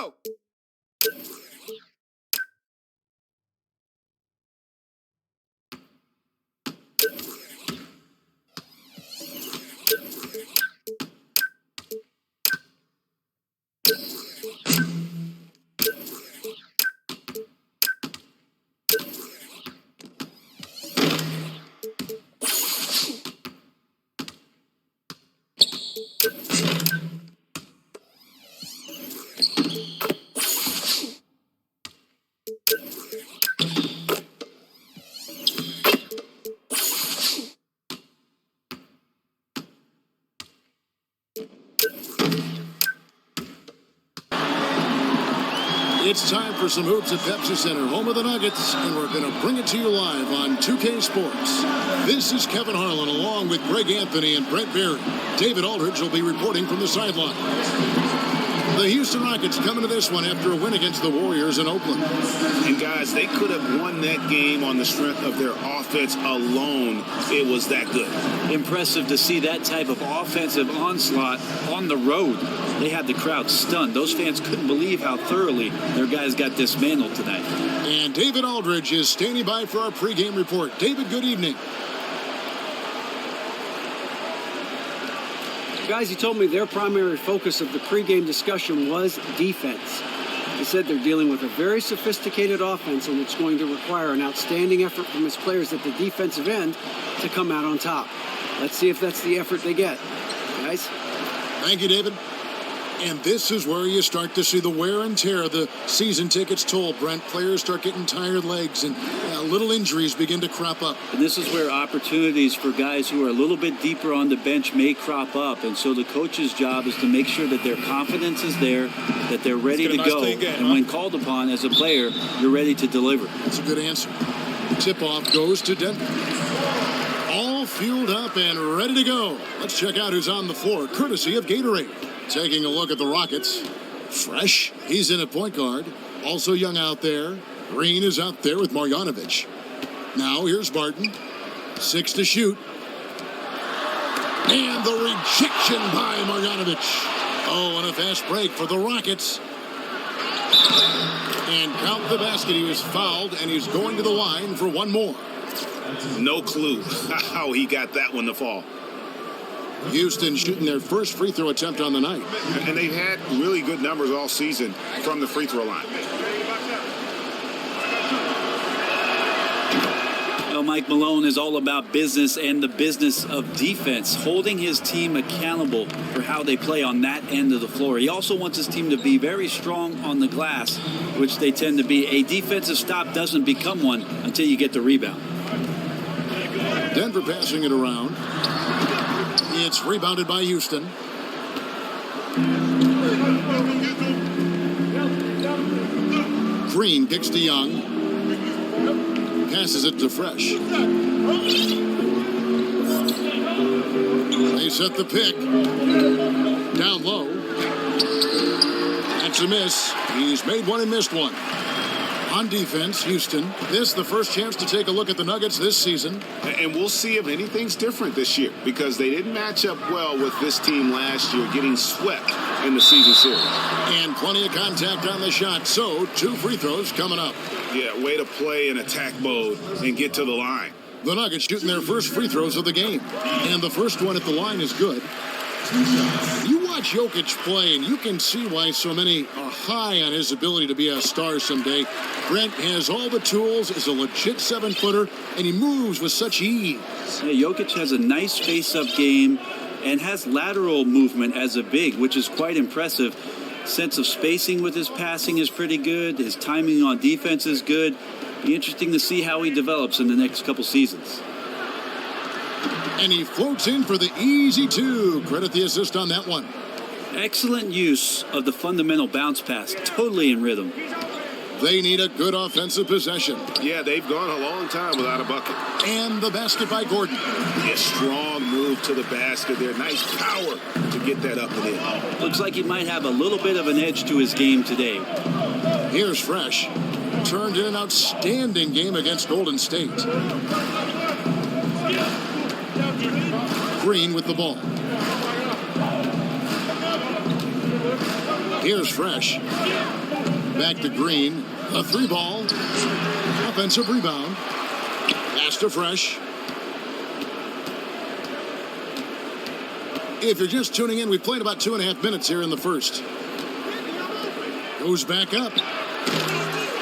go. It's time for some hoops at Pepsi Center, home of the Nuggets, and we're going to bring it to you live on 2K Sports. This is Kevin Harlan along with Greg Anthony and Brent Berry. David Aldridge will be reporting from the sideline. The Houston Rockets coming to this one after a win against the Warriors in Oakland. And guys, they could have won that game on the strength of their offense alone. It was that good. Impressive to see that type of offensive onslaught on the road. They had the crowd stunned. Those fans couldn't believe how thoroughly their guys got dismantled tonight. And David Aldridge is standing by for our pregame report. David, good evening. Guys, he told me their primary focus of the pregame discussion was defense. He said they're dealing with a very sophisticated offense, and it's going to require an outstanding effort from his players at the defensive end to come out on top. Let's see if that's the effort they get. Guys? Thank you, David. And this is where you start to see the wear and tear the season tickets toll, Brent. Players start getting tired legs and little injuries begin to crop up. And this is where opportunities for guys who are a little bit deeper on the bench may crop up. And so the coach's job is to make sure that their confidence is there, that they're ready to go. And when called upon as a player, you're ready to deliver. That's a good answer. Tip-off goes to Denver. All fueled up and ready to go. Let's check out who's on the floor, courtesy of Gatorade. Taking a look at the Rockets. Fresh, he's in at point guard. Also young out there. Green is out there with Marjanovic. Now here's Barton. 6 to shoot. And the rejection by Marjanovic. Oh, and a fast break for the Rockets. And count the basket. He was fouled, and he's going to the line for one more. No clue how he got that one to fall. Houston shooting their first free throw attempt on the night. And they've had really good numbers all season from the free throw line. Well, Mike Malone is all about business and the business of defense, holding his team accountable for how they play on that end of the floor. He also wants his team to be very strong on the glass, which they tend to be. A defensive stop doesn't become one until you get the rebound. Denver passing it around. It's rebounded by Houston. Green kicks to Young. Passes it to Fresh. They set the pick. Down low. That's a miss. He's made one and missed one. On defense, Houston. This is the first chance to take a look at the Nuggets this season. And we'll see if anything's different this year, because they didn't match up well with this team last year, getting swept in the season series. And plenty of contact on the shot, so 2 free throws coming up. Yeah, way to play in attack mode and get to the line. The Nuggets shooting their first free throws of the game. And the first one at the line is good. You watch Jokic play, and you can see why so many are high on his ability to be a star someday. Brent has all the tools, is a legit 7-footer, and he moves with such ease. Hey, Jokic has a nice face-up game and has lateral movement as a big, which is quite impressive. Sense of spacing with his passing is pretty good. His timing on defense is good. Be interesting to see how he develops in the next couple seasons. And he floats in for the easy 2. Credit the assist on that one. Excellent use of the fundamental bounce pass. Totally in rhythm. They need a good offensive possession. Yeah, they've gone a long time without a bucket. And the basket by Gordon. A strong move to the basket there. Nice power to get that up and in. Looks like he might have a little bit of an edge to his game today. Here's Fresh. Turned in an outstanding game against Golden State. Green with the ball. Here's Fresh. Back to Green. A 3-ball. Offensive rebound. Pass to Fresh. If you're just tuning in, we've played about 2.5 minutes here in the first. Goes back up.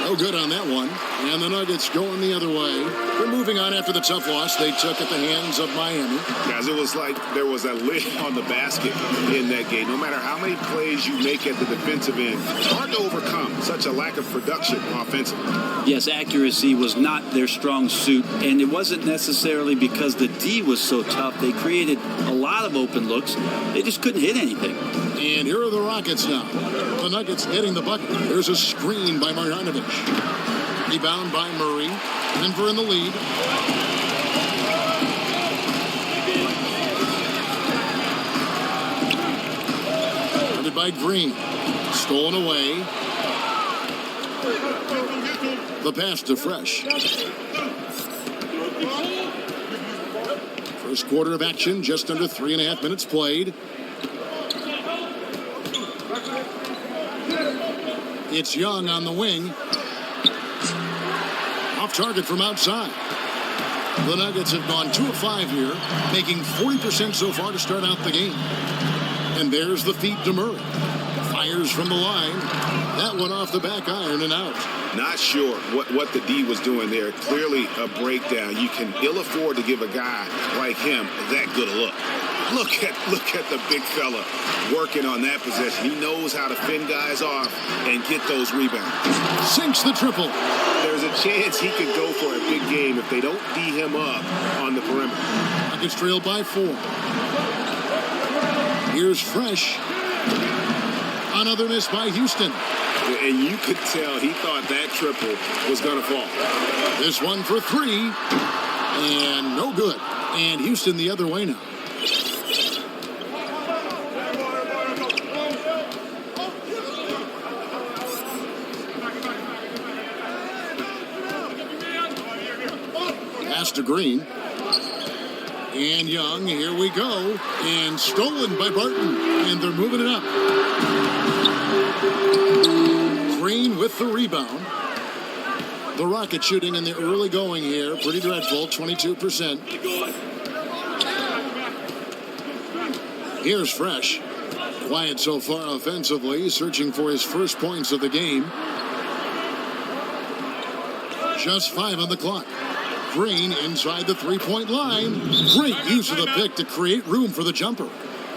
No good on that one. And the Nuggets going the other way. They're moving on after the tough loss they took at the hands of Miami. Guys, it was like there was a lid on the basket in that game. No matter how many plays you make at the defensive end, it's hard to overcome such a lack of production offensively. Yes, accuracy was not their strong suit, and it wasn't necessarily because the D was so tough. They created a lot of open looks. They just couldn't hit anything. And here are the Rockets now. The Nuggets hitting the bucket. There's a screen by Marjanovic. Rebound by Murray. Denver in the lead. Guarded by Green. Stolen away. The pass to Fresh. First quarter of action, just under 3.5 minutes played. It's Young on the wing. Off target from outside. The Nuggets have gone 2 of 5 here, making 40% so far to start out the game. And there's the feed to Murray. Fires from the line. That one off the back iron and out. Not sure what the D was doing there. Clearly a breakdown. You can ill afford to give a guy like him that good a look. Look at the big fella working on that possession. He knows how to fend guys off and get those rebounds. Sinks the triple. There's a chance he could go for a big game if they don't D him up on the perimeter. Nuggets trail by 4. Here's Fresh. Another miss by Houston. And you could tell he thought that triple was going to fall. This one for 3. And no good. And Houston the other way now. Pass to Green. And Young, here we go. And stolen by Barton. And they're moving it up. Green with the rebound. The Rockets shooting in the early going here. Pretty dreadful, 22%. Here's Fresh. Quiet so far offensively, searching for his first points of the game. Just 5 on the clock. Green inside the 3-point line. Great use of the pick to create room for the jumper.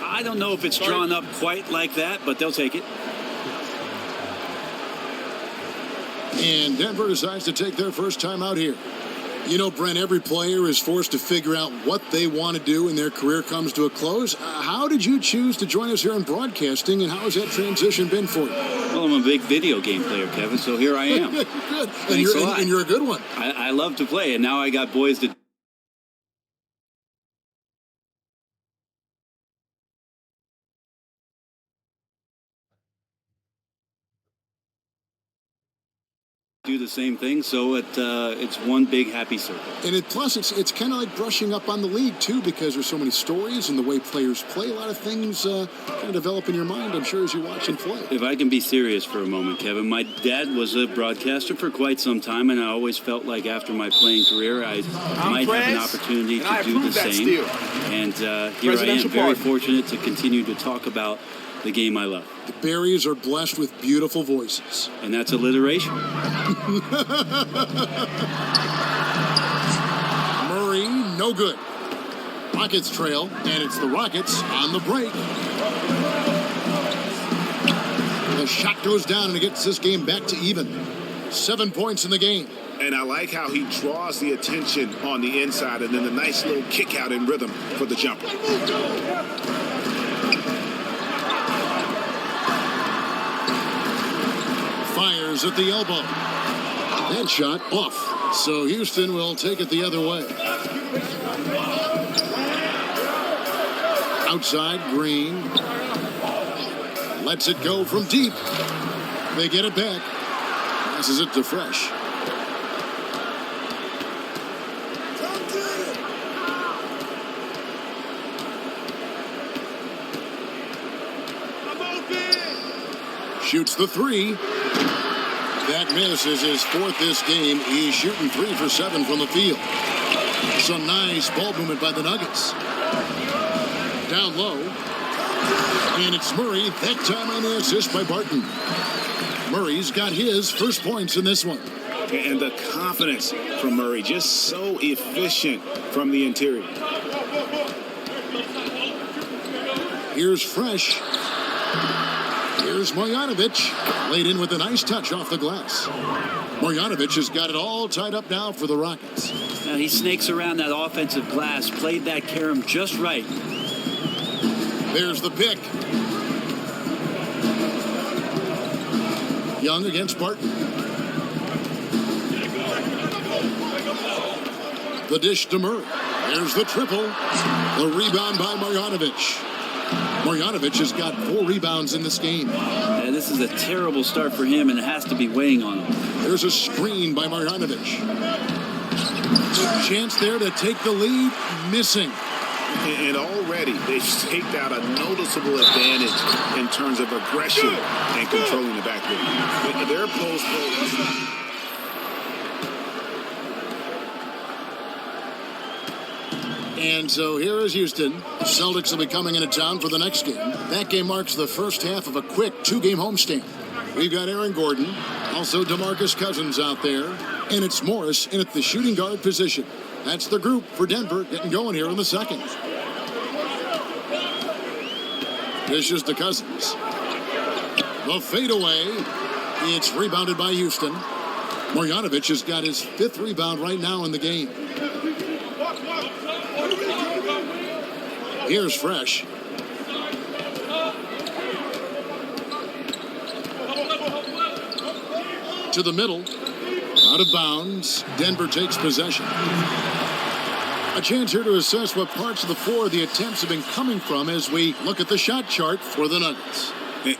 I don't know if it's drawn up quite like that, but they'll take it. And Denver decides to take their first time out here. You know, Brent, every player is forced to figure out what they want to do when their career comes to a close. How did you choose to join us here in broadcasting, and how has that transition been for you? Well, I'm a big video game player, Kevin, so here I am. Good. Thanks a lot. And you're a good one. I love to play, and now I got boys to do the same thing, so it's one big happy circle. And plus it's kind of like brushing up on the league too, because there's so many stories and the way players play. A lot of things kind of develop in your mind, I'm sure, as you watch and play. If I can be serious for a moment, Kevin, my dad was a broadcaster for quite some time, and I always felt like after my playing career I might have an opportunity to do the same. And here I am, very fortunate to continue to talk about the game I love. The Berries are blessed with beautiful voices. And that's alliteration. Murray, no good. Rockets trail, and it's the Rockets on the break. The shot goes down, and it gets this game back to even. 7 points in the game. And I like how he draws the attention on the inside, and then the nice little kick out in rhythm for the jumper. Fires at the elbow. That shot off. So Houston will take it the other way. Outside, Green. Lets it go from deep. They get it back. Passes it to Fresh. Shoots the three. That misses his fourth this game. He's shooting 3 for 7 from the field. Some nice ball movement by the Nuggets. Down low. And it's Murray, that time on the assist by Barton. Murray's got his first points in this one. And the confidence from Murray, just so efficient from the interior. Here's Fresh. Here's Marjanovic. Laid in with a nice touch off the glass. Marjanovic has got it all tied up now for the Rockets. Now he snakes around that offensive glass, played that carom just right. There's the pick. Young against Barton. The dish to Murray. There's the triple. The rebound by Marjanovic. Marjanovic has got 4 rebounds in this game. Yeah, this is a terrible start for him, and it has to be weighing on him. There's a screen by Marjanovic. Chance there to take the lead. Missing. And already they've staked out a noticeable advantage in terms of aggression and controlling the backcourt. Their post play. And so here is Houston. Celtics will be coming into town for the next game. That game marks the first half of a quick 2-game homestand. We've got Aaron Gordon, also DeMarcus Cousins out there, and it's Morris in at the shooting guard position. That's the group for Denver getting going here in the second. Dishes to Cousins. The fadeaway. It's rebounded by Houston. Marjanovic has got his 5th rebound right now in the game. Here's Fresh. To the middle. Out of bounds. Denver takes possession. A chance here to assess what parts of the floor the attempts have been coming from as we look at the shot chart for the Nuggets.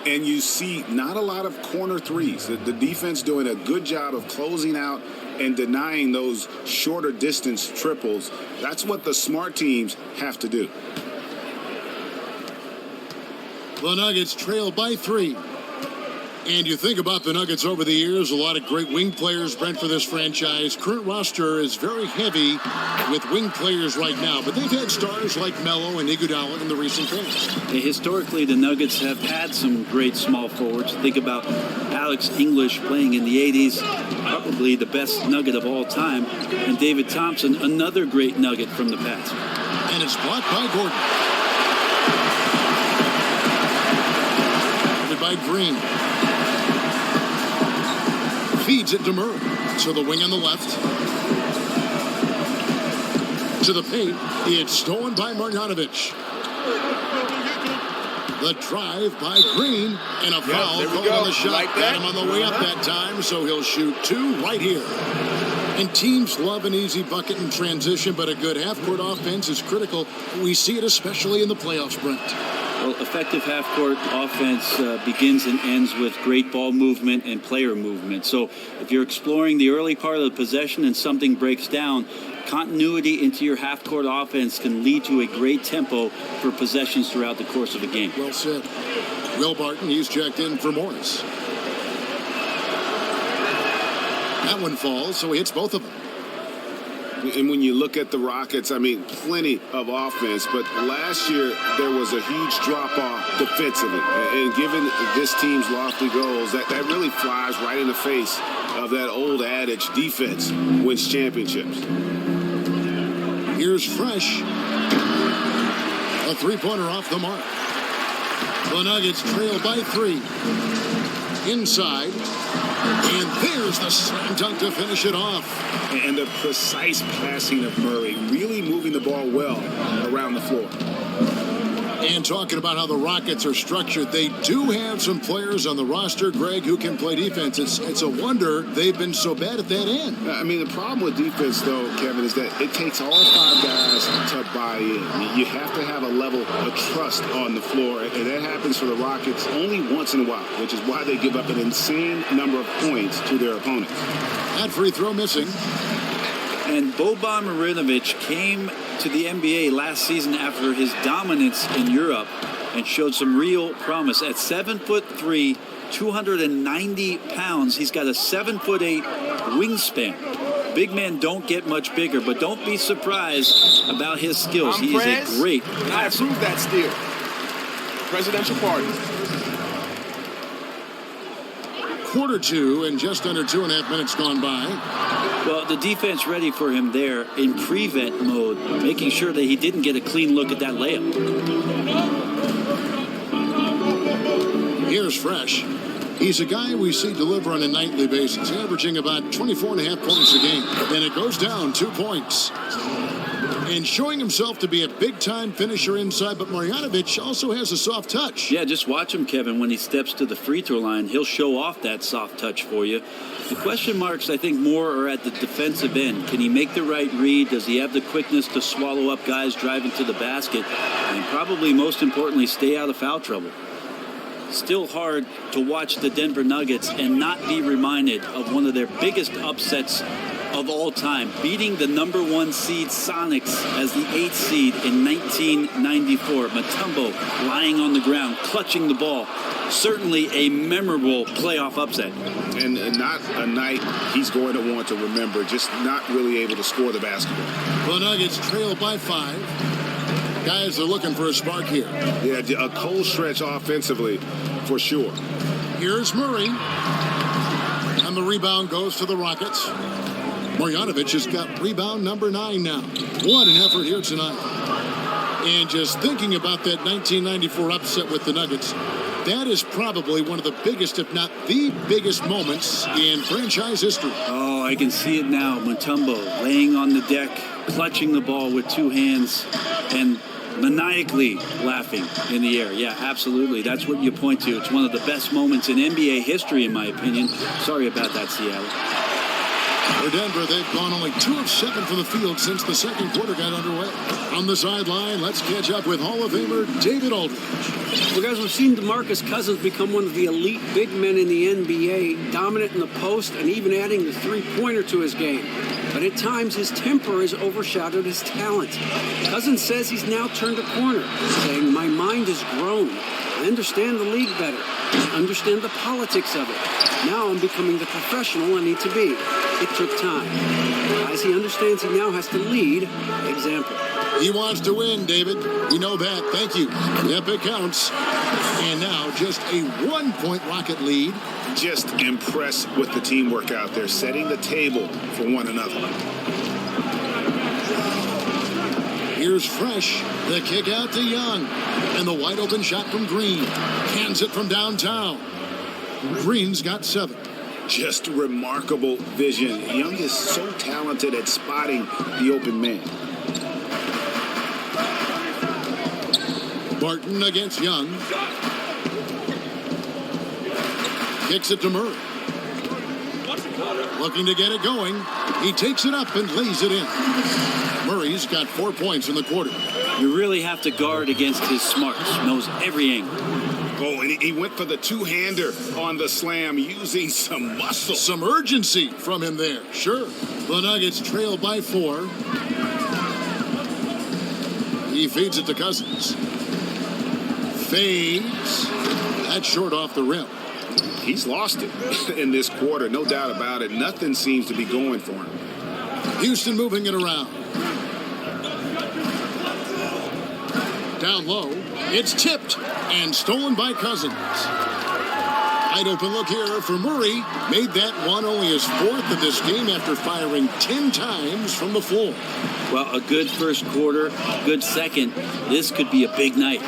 And you see not a lot of corner threes. The defense doing a good job of closing out and denying those shorter distance triples. That's what the smart teams have to do. The Nuggets trail by 3. And you think about the Nuggets over the years, a lot of great wing players, Brent, for this franchise. Current roster is very heavy with wing players right now, but they've had stars like Melo and Iguodala in the recent past. Historically, the Nuggets have had some great small forwards. Think about Alex English playing in the 80s, probably the best Nugget of all time, and David Thompson, another great Nugget from the past. And it's blocked by Gordon. By Green. Feeds it to Murray. To the wing on the left. To the paint. It's stolen by Marjanovic. The drive by Green. And a foul called on the shot. Got him on the way up that time, so he'll shoot 2 right here. And teams love an easy bucket in transition, but a good half-court offense is critical. We see it especially in the playoffs, Brent. Well, effective half-court offense begins and ends with great ball movement and player movement. So if you're exploring the early part of the possession and something breaks down, continuity into your half-court offense can lead to a great tempo for possessions throughout the course of a game. Well said. Will Barton, he's checked in for Morris. That one falls, so he hits both of them. And when you look at the Rockets, I mean, plenty of offense. But last year, there was a huge drop-off defensively. And given this team's lofty goals, that really flies right in the face of that old adage, defense wins championships. Here's Fresh. A 3-pointer off the mark. The Nuggets trail by 3. Inside. And there's the slam dunk to finish it off. And the precise passing of Murray, really moving the ball well around the floor. And talking about how the Rockets are structured, they do have some players on the roster, Greg, who can play defense. It's a wonder they've been so bad at that end. I mean, the problem with defense, though, Kevin, is that it takes all 5 guys to buy in. You have to have a level of trust on the floor, and that happens for the Rockets only once in a while, which is why they give up an insane number of points to their opponents. That free throw missing. And Boban Marjanovic came to the NBA last season after his dominance in Europe and showed some real promise. At 7'3", 290 pounds. He's got a 7'8" wingspan. Big men don't get much bigger, but don't be surprised about his skills. He is a great passer. I approve that steal. Presidential party. Quarter two and just under 2.5 minutes gone by. Well, the defense ready for him there in prevent mode, making sure that he didn't get a clean look at that layup. Here's Fresh. He's a guy we see deliver on a nightly basis, averaging about 24.5 points a game. And it goes down 2 points. And showing himself to be a big-time finisher inside, but Marjanovic also has a soft touch. Yeah, just watch him, Kevin. When he steps to the free throw line, he'll show off that soft touch for you. The question marks, I think, more are at the defensive end. Can he make the right read? Does he have the quickness to swallow up guys driving to the basket? And probably most importantly, stay out of foul trouble. Still hard to watch the Denver Nuggets and not be reminded of one of their biggest upsets of all time, beating the #1 seed Sonics as the 8th seed in 1994. Mutombo lying on the ground, clutching the ball. Certainly a memorable playoff upset. And not a night he's going to want to remember, just not really able to score the basketball. The Nuggets trail by 5. Guys are looking for a spark here. Yeah, a cold stretch offensively, for sure. Here's Murray. And the rebound goes to the Rockets. Marjanovic has got rebound number 9 now. What an effort here tonight. And just thinking about that 1994 upset with the Nuggets, that is probably one of the biggest, if not the biggest moments in franchise history. Oh, I can see it now. Mutombo laying on the deck, clutching the ball with 2 hands, and maniacally laughing in the air. Yeah, absolutely. That's what you point to. It's one of the best moments in NBA history, in my opinion. Sorry about that, Seattle. For Denver, they've gone only 2 of 7 from the field since the second quarter got underway. On the sideline, let's catch up with Hall of Famer David Aldridge. Well, guys, we've seen DeMarcus Cousins become one of the elite big men in the NBA, dominant in the post and even adding the three-pointer to his game. But at times, his temper has overshadowed his talent. Cousins says he's now turned a corner, saying, "My mind has grown. I understand the league better. I understand the politics of it. Now I'm becoming the professional I need to be. It took time." As he understands he now has to lead by example. He wants to win, David. We know that. Thank you. Epic counts. And now just a 1-point Rocket lead. Just impressed with the teamwork out there, setting the table for one another. Here's Fresh. The kick out to Young. And the wide open shot from Green. Cans it from downtown. Green's got 7. Just remarkable vision. Young is so talented at spotting the open man. Barton against Young. Kicks it to Murray. Looking to get it going. He takes it up and lays it in. Murray's got 4 points in the quarter. You really have to guard against his smarts. Knows every angle. Oh, and he went for the two-hander on the slam, using some muscle. Some urgency from him there. Sure. The Nuggets trail by 4. He feeds it to Cousins. Fades. That's short off the rim. He's lost it in this quarter, no doubt about it. Nothing seems to be going for him. Houston moving it around. Down low. It's tipped and stolen by Cousins. Wide open look here for Murray. Made that one only his 4th of this game after firing 10 times from the floor. Well, a good first quarter, good second. This could be a big night.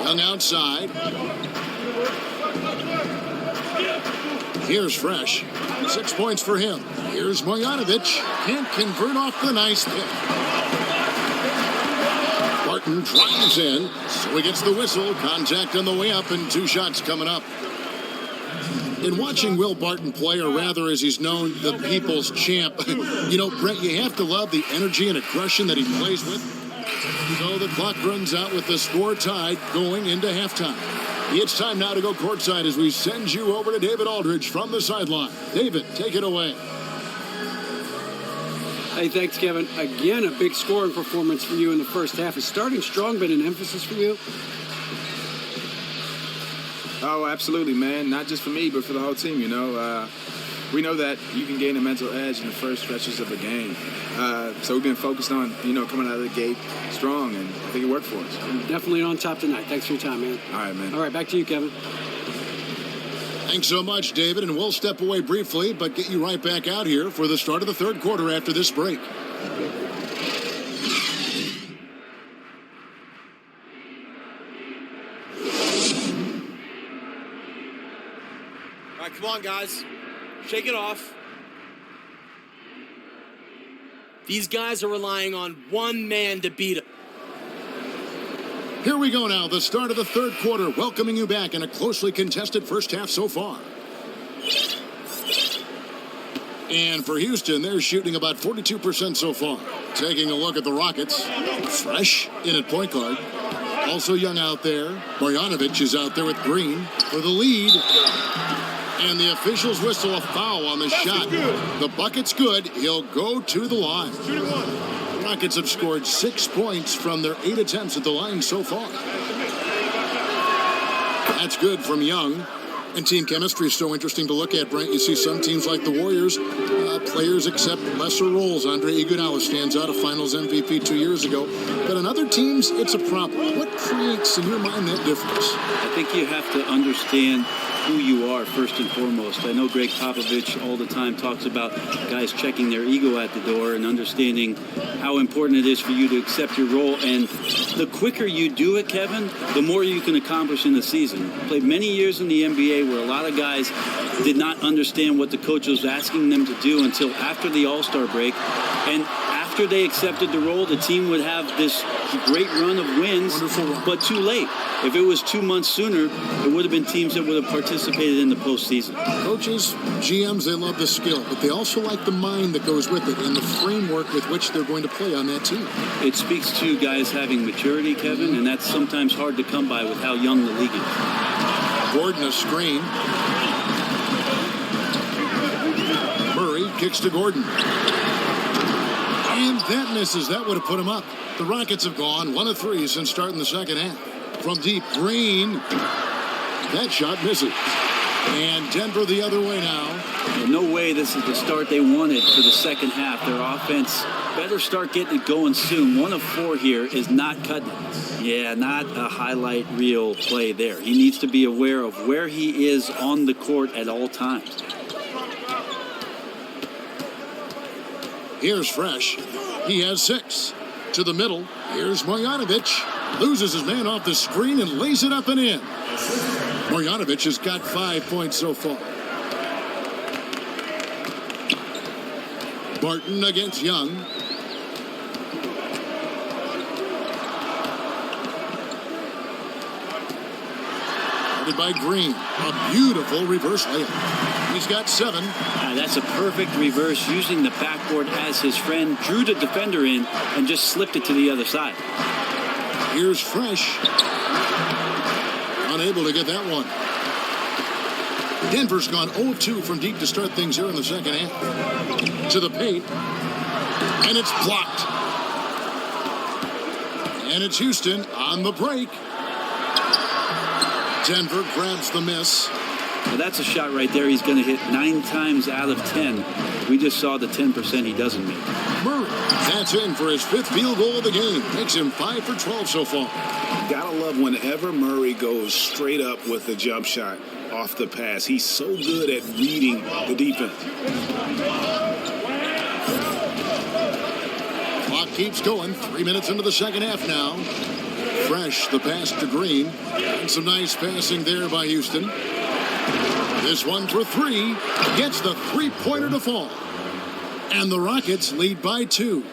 Young outside. Here's Fresh. 6 points for him. Here's Marjanovic. Can't convert off the nice pick. Barton drives in, so he gets the whistle. Contact on the way up and 2 shots coming up. In watching Will Barton play, or rather as he's known, the people's champ, you know, Brett, you have to love the energy and aggression that he plays with. So the clock runs out with the score tied going into halftime. It's time now to go courtside as we send you over to David Aldridge from the sideline. David, take it away. Hey, thanks, Kevin. Again, a big scoring performance for you in the first half. Is starting strong been an emphasis for you? Oh, absolutely, man. Not just for me, but for the whole team, we know that you can gain a mental edge in the first stretches of a game. So we've been focused on, coming out of the gate strong, and I think it worked for us. Definitely on top tonight. Thanks for your time, man. All right, man. All right, back to you, Kevin. Thanks so much, David, and we'll step away briefly, but get you right back out here for the start of the third quarter after this break. All right, come on, guys. Shake it off. These guys are relying on one man to beat them. Here we go now, the start of the third quarter, welcoming you back in a closely contested first half so far. And for Houston, they're shooting about 42% so far. Taking a look at the Rockets. Fresh in at point guard. Also young out there. Marjanovic is out there with Green for the lead. And the officials whistle a foul on the shot. The bucket's good. He'll go to the line. The Rockets have scored 6 points from their 8 attempts at the line so far. That's good from Young. And team chemistry is so interesting to look at, Brent. You see some teams like the Warriors, players accept lesser roles. Andre Iguodala stands out, a Finals MVP 2 years ago. But on other teams, it's a problem. What creates, in your mind, that difference? I think you have to understand who you are first and foremost. I know Greg Popovich all the time talks about guys checking their ego at the door and understanding how important it is for you to accept your role. And the quicker you do it, Kevin, the more you can accomplish in the season. Played many years in the NBA where a lot of guys did not understand what the coach was asking them to do until after the All-Star break. And after they accepted the role, the team would have this great run of wins, but too late. If it was 2 months sooner, it would have been teams that would have participated in the postseason. Coaches, GMs, they love the skill, but they also like the mind that goes with it and the framework with which they're going to play on that team. It speaks to guys having maturity, Kevin, and that's sometimes hard to come by with how young the league is. Gordon a screen. Murray kicks to Gordon. And that misses. That would have put him up. The Rockets have gone 1 of 3 since starting the second half. From deep, Green. That shot misses. And Denver the other way now. And no way this is the start they wanted for the second half. Their offense better start getting it going soon. 1 of 4 here is not cutting it. Yeah, not a highlight reel play there. He needs to be aware of where he is on the court at all times. Here's Fresh. He has 6. To the middle. Here's Marjanovic. Loses his man off the screen and lays it up and in. Marjanovic has got 5 points so far. Barton against Young. Guarded by Green. A beautiful reverse layup. He's got 7. That's a perfect reverse, using the backboard as his friend, drew the defender in, and just slipped it to the other side. Here's Fresh. Unable to get that one. Denver's gone 0-2 from deep to start things here in the second half. To the paint. And it's blocked. And it's Houston on the break. Denver grabs the miss. Well, that's a shot right there. He's going to hit 9 times out of 10. We just saw the 10% he doesn't make. Murray, that's in for his 5th field goal of the game. Makes him 5 for 12 so far. Gotta love whenever Murray goes straight up with the jump shot off the pass. He's so good at reading the defense. Clock keeps going. 3 minutes into the second half now. Fresh, the pass to Green. And some nice passing there by Houston. This one for 3. Gets the three-pointer to fall. And the Rockets lead by 2.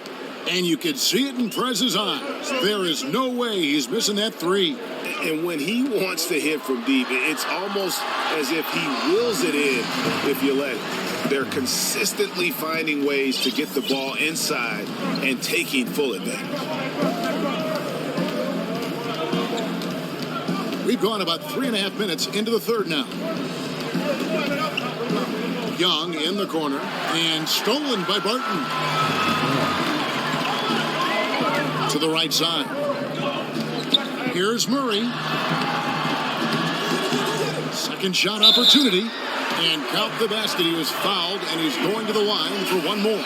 And you can see it in Prez's eyes. There is no way he's missing that 3. And when he wants to hit from deep, it's almost as if he wills it in if you let it. They're consistently finding ways to get the ball inside and taking full advantage. We've gone about 3.5 minutes into the third now. Young in the corner and stolen by Barton. To the right side. Here's Murray. Second shot opportunity. And count the basket. He was fouled, and he's going to the line for one more.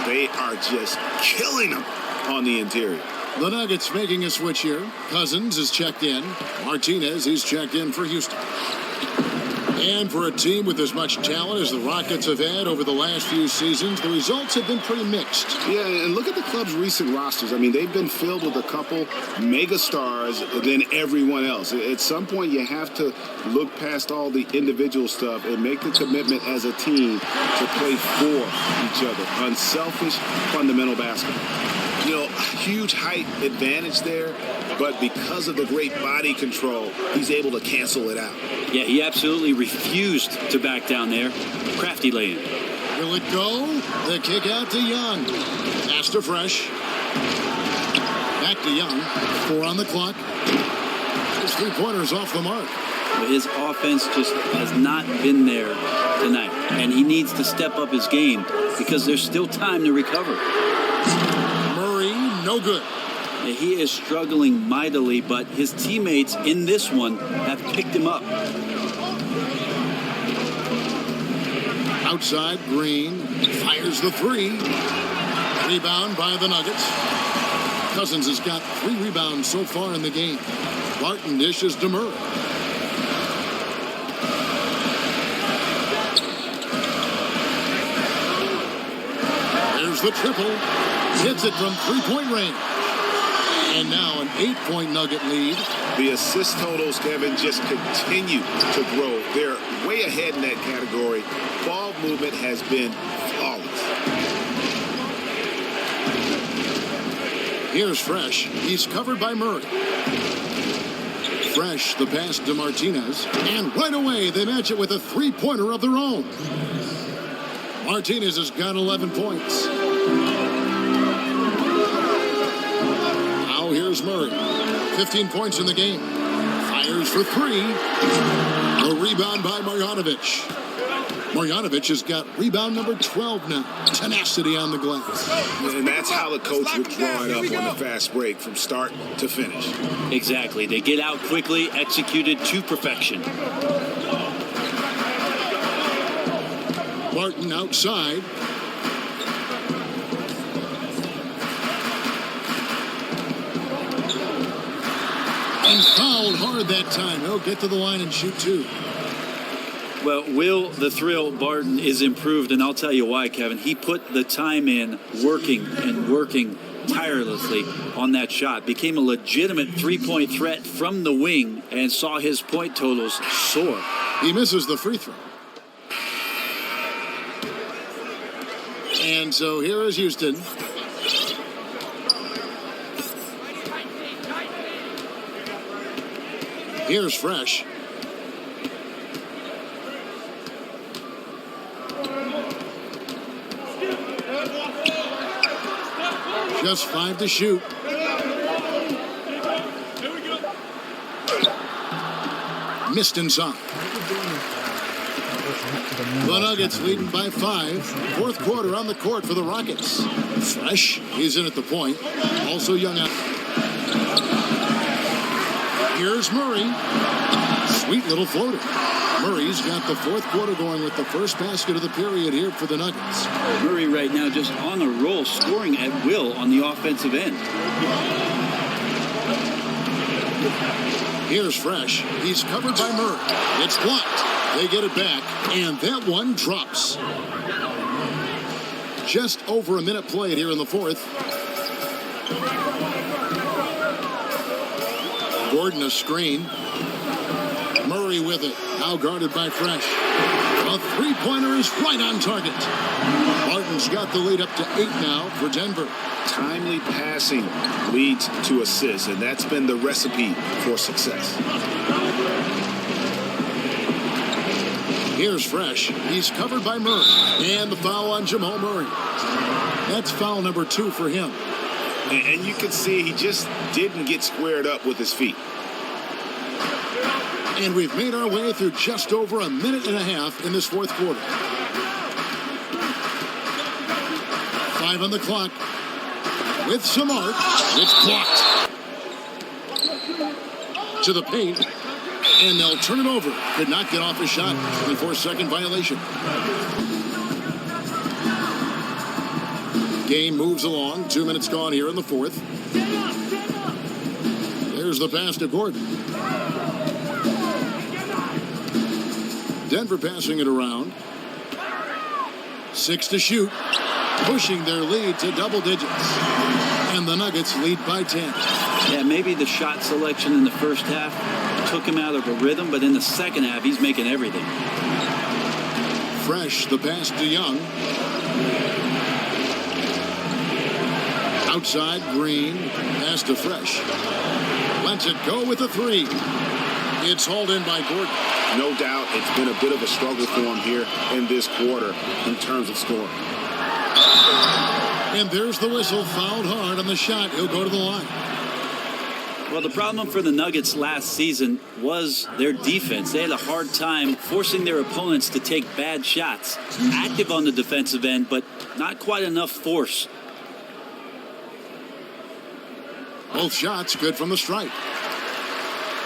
They are just killing him on the interior. The Nuggets making a switch here. Cousins is checked in. Martinez, he's checked in for Houston. And for a team with as much talent as the Rockets have had over the last few seasons, the results have been pretty mixed. Yeah, and look at the club's recent rosters. I mean, they've been filled with a couple mega stars than everyone else. At some point, you have to look past all the individual stuff and make the commitment as a team to play for each other. Unselfish, fundamental basketball. You know, huge height advantage there, but because of the great body control, he's able to cancel it out. Yeah, he absolutely refused to back down there. Crafty lay-in. Will it go? The kick out to Young. Pass to Fresh. Back to Young. 4 on the clock. His three-pointers off the mark. But his offense just has not been there tonight. And he needs to step up his game because there's still time to recover. Murray, no good. He is struggling mightily, but his teammates in this one have picked him up. Outside, Green fires the three. Rebound by the Nuggets. Cousins has got 3 rebounds so far in the game. Barton dishes to Murray. There's the triple. Hits it from 3-point range. And now an 8-point Nugget lead. The assist totals, Kevin, just continue to grow. They're way ahead in that category. Ball movement has been flawless. Here's Fresh. He's covered by Murray. Fresh, the pass to Martinez. And right away, they match it with a 3-pointer of their own. Martinez has got 11 points. Now here's Murray. 15 points in the game. Fires for 3. A rebound by Marjanovic. Marjanovic has got rebound number 12 now. Tenacity on the glass. And that's how the coach would draw it up on the fast break from start to finish. Exactly. They get out quickly, executed to perfection. Martin outside. And fouled hard that time. He'll get to the line and shoot 2. Well, Will the Thrill Barton is improved, and I'll tell you why, Kevin. He put the time in, working tirelessly on that shot. Became a legitimate 3-point threat from the wing and saw his point totals soar. He misses the free throw. And so here is Houston. Here's Fresh. Just 5 to shoot. Missed inside. The Nuggets leading by 5. Fourth quarter on the court for the Rockets. Fresh, he's in at the point. Also Young out. Here's Murray. Sweet little floater. Murray's got the fourth quarter going with the first basket of the period here for the Nuggets. Murray right now just on a roll, scoring at will on the offensive end. Here's Fresh. He's covered by Murray. It's blocked. They get it back, and that one drops. Just over a minute played here in the fourth. Gordon a screen. Murray with it. Now guarded by Fresh. A three-pointer is right on target. Martin's got the lead up to 8 now for Denver. Timely passing leads to assists, and that's been the recipe for success. Here's Fresh. He's covered by Murray. And the foul on Jamal Murray. That's foul number 2 for him. And you can see he just didn't get squared up with his feet. And we've made our way through just over a minute and a half in this fourth quarter. 5 on the clock. With Samart, it's blocked. To the paint. And they'll turn it over. Could not get off a shot. 24-second violation. Game moves along. 2 minutes gone here in the fourth. There's the pass to Gordon. Denver passing it around. 6 to shoot. Pushing their lead to double digits. And the Nuggets lead by 10. Yeah, maybe the shot selection in the first half took him out of a rhythm, but in the second half, he's making everything. Fresh, the pass to Young. Outside, Green. Pass to Fresh. Lets it go with a three. It's hauled in by Gordon. No doubt it's been a bit of a struggle for him here in this quarter in terms of scoring. And there's the whistle. Fouled hard on the shot. He'll go to the line. Well, the problem for the Nuggets last season was their defense. They had a hard time forcing their opponents to take bad shots. Active on the defensive end, but not quite enough force. Both shots good from the stripe.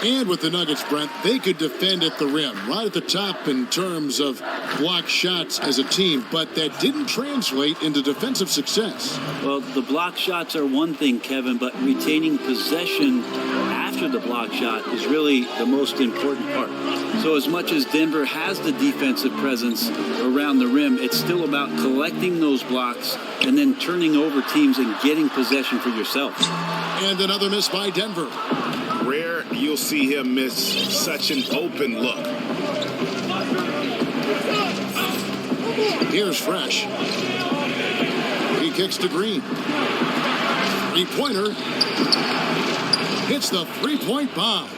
And with the Nuggets, Brent, they could defend at the rim, right at the top in terms of block shots as a team, but that didn't translate into defensive success. Well, the block shots are one thing, Kevin, but retaining possession after the block shot is really the most important part. So as much as Denver has the defensive presence around the rim, it's still about collecting those blocks and then turning over teams and getting possession for yourself. And another miss by Denver. Rare you'll see him miss such an open look. Here's Fresh. He kicks to Green. Three-pointer. Hits the three-point bomb.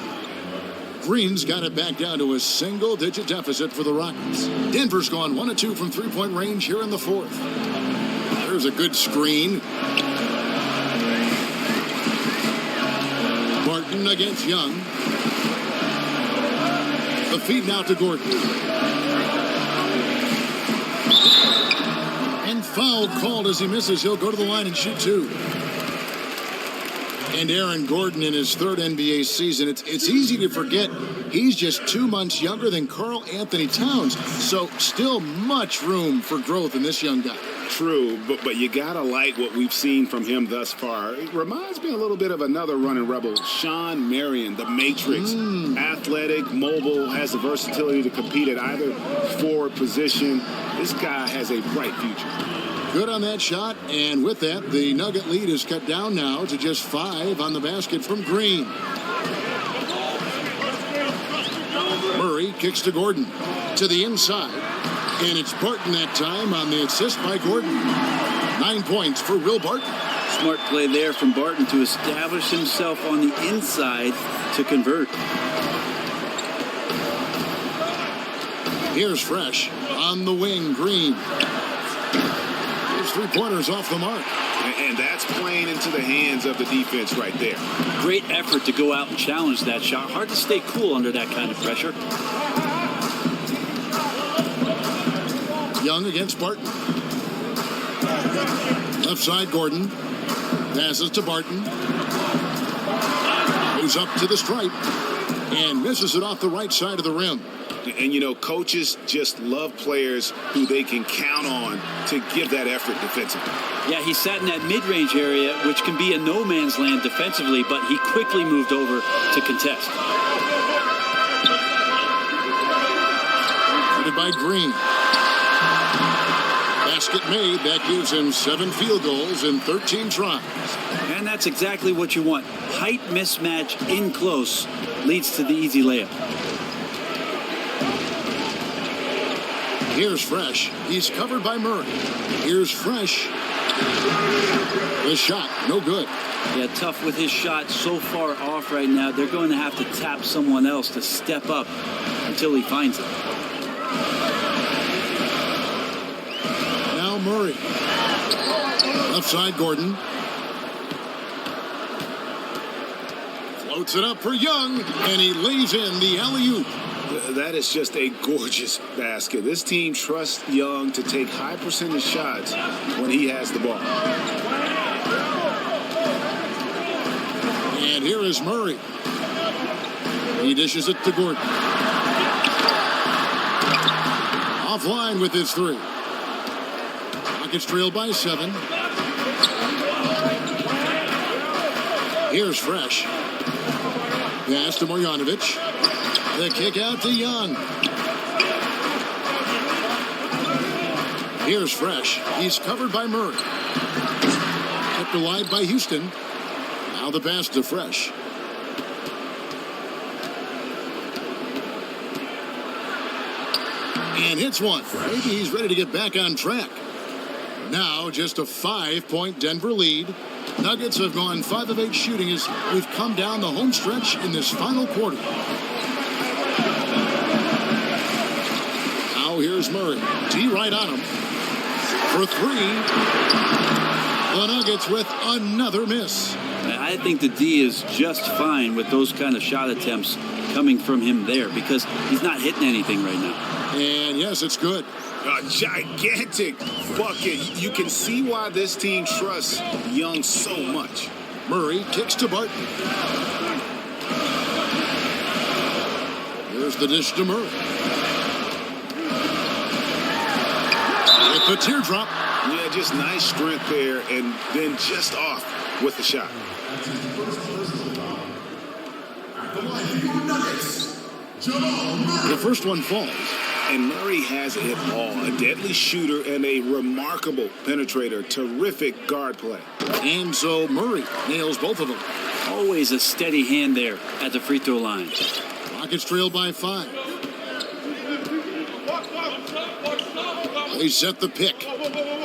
Green's got it back down to a single-digit deficit for the Rockets. Denver's gone 1 of 2 from three-point range here in the fourth. There's a good screen. Martin against Young. The feed now to Gordon. And foul called as he misses. He'll go to the line and shoot two. And Aaron Gordon in his third NBA season. It's easy to forget he's just 2 months younger than Karl Anthony Towns. So still much room for growth in this young guy. True, but you gotta like what we've seen from him thus far. It reminds me a little bit of another running rebel, Sean Marion, the Matrix. Athletic, mobile, has the versatility to compete at either forward position. This guy has a bright future. Good on that shot, and with that, the Nugget lead is cut down now to just 5 on the basket from Green. Murray kicks to Gordon. To the inside. And it's Barton that time on the assist by Gordon. 9 points for Will Barton. Smart play there from Barton to establish himself on the inside to convert. Here's Fresh on the wing, Green. His three-pointers off the mark. And that's playing into the hands of the defense right there. Great effort to go out and challenge that shot. Hard to stay cool under that kind of pressure. Young against Barton. Left side, Gordon. Passes to Barton. Moves up to the stripe. And misses it off the right side of the rim. And, you know, coaches just love players who they can count on to give that effort defensively. Yeah, he sat in that mid-range area, which can be a no-man's land defensively, but he quickly moved over to contest. Headed by Green. Basket made. That gives him 7 field goals in 13 tries. And that's exactly what you want. Height mismatch in close leads to the easy layup. Here's Fresh. He's covered by Murray. Here's Fresh. The shot, no good. Yeah, tough with his shot so far off right now. They're going to have to tap someone else to step up until he finds it. Now Murray. Left side, Gordon. Floats it up for Young, and he lays in the alley-oop. That is just a gorgeous basket. This team trusts Young to take high percentage shots when he has the ball. And here is Murray. He dishes it to Gordon. Offline with his 3. Rockets trail by 7. Here's Fresh. Pass to Marjanovic. The kick out to Young. Here's Fresh. He's covered by Murray. Kept alive by Houston. Now the pass to Fresh. And hits one. Maybe he's ready to get back on track. Now just a 5-point Denver lead. Nuggets have gone 5 of 8 shooting as we've come down the home stretch in this final quarter. Now here's Murray. D right on him. For 3. The Nuggets with another miss. I think the D is just fine with those kind of shot attempts coming from him there because he's not hitting anything right now. And yes, it's good. A gigantic bucket. You can see why this team trusts Young so much. Murray kicks to Barton. Here's the dish to Murray. With the teardrop. Yeah, just nice strength there and then just off with the shot. The first one falls. And Murray has it all. A deadly shooter and a remarkable penetrator. Terrific guard play. And so Murray nails both of them. Always a steady hand there at the free throw line. Rockets trail by 5. They set the pick.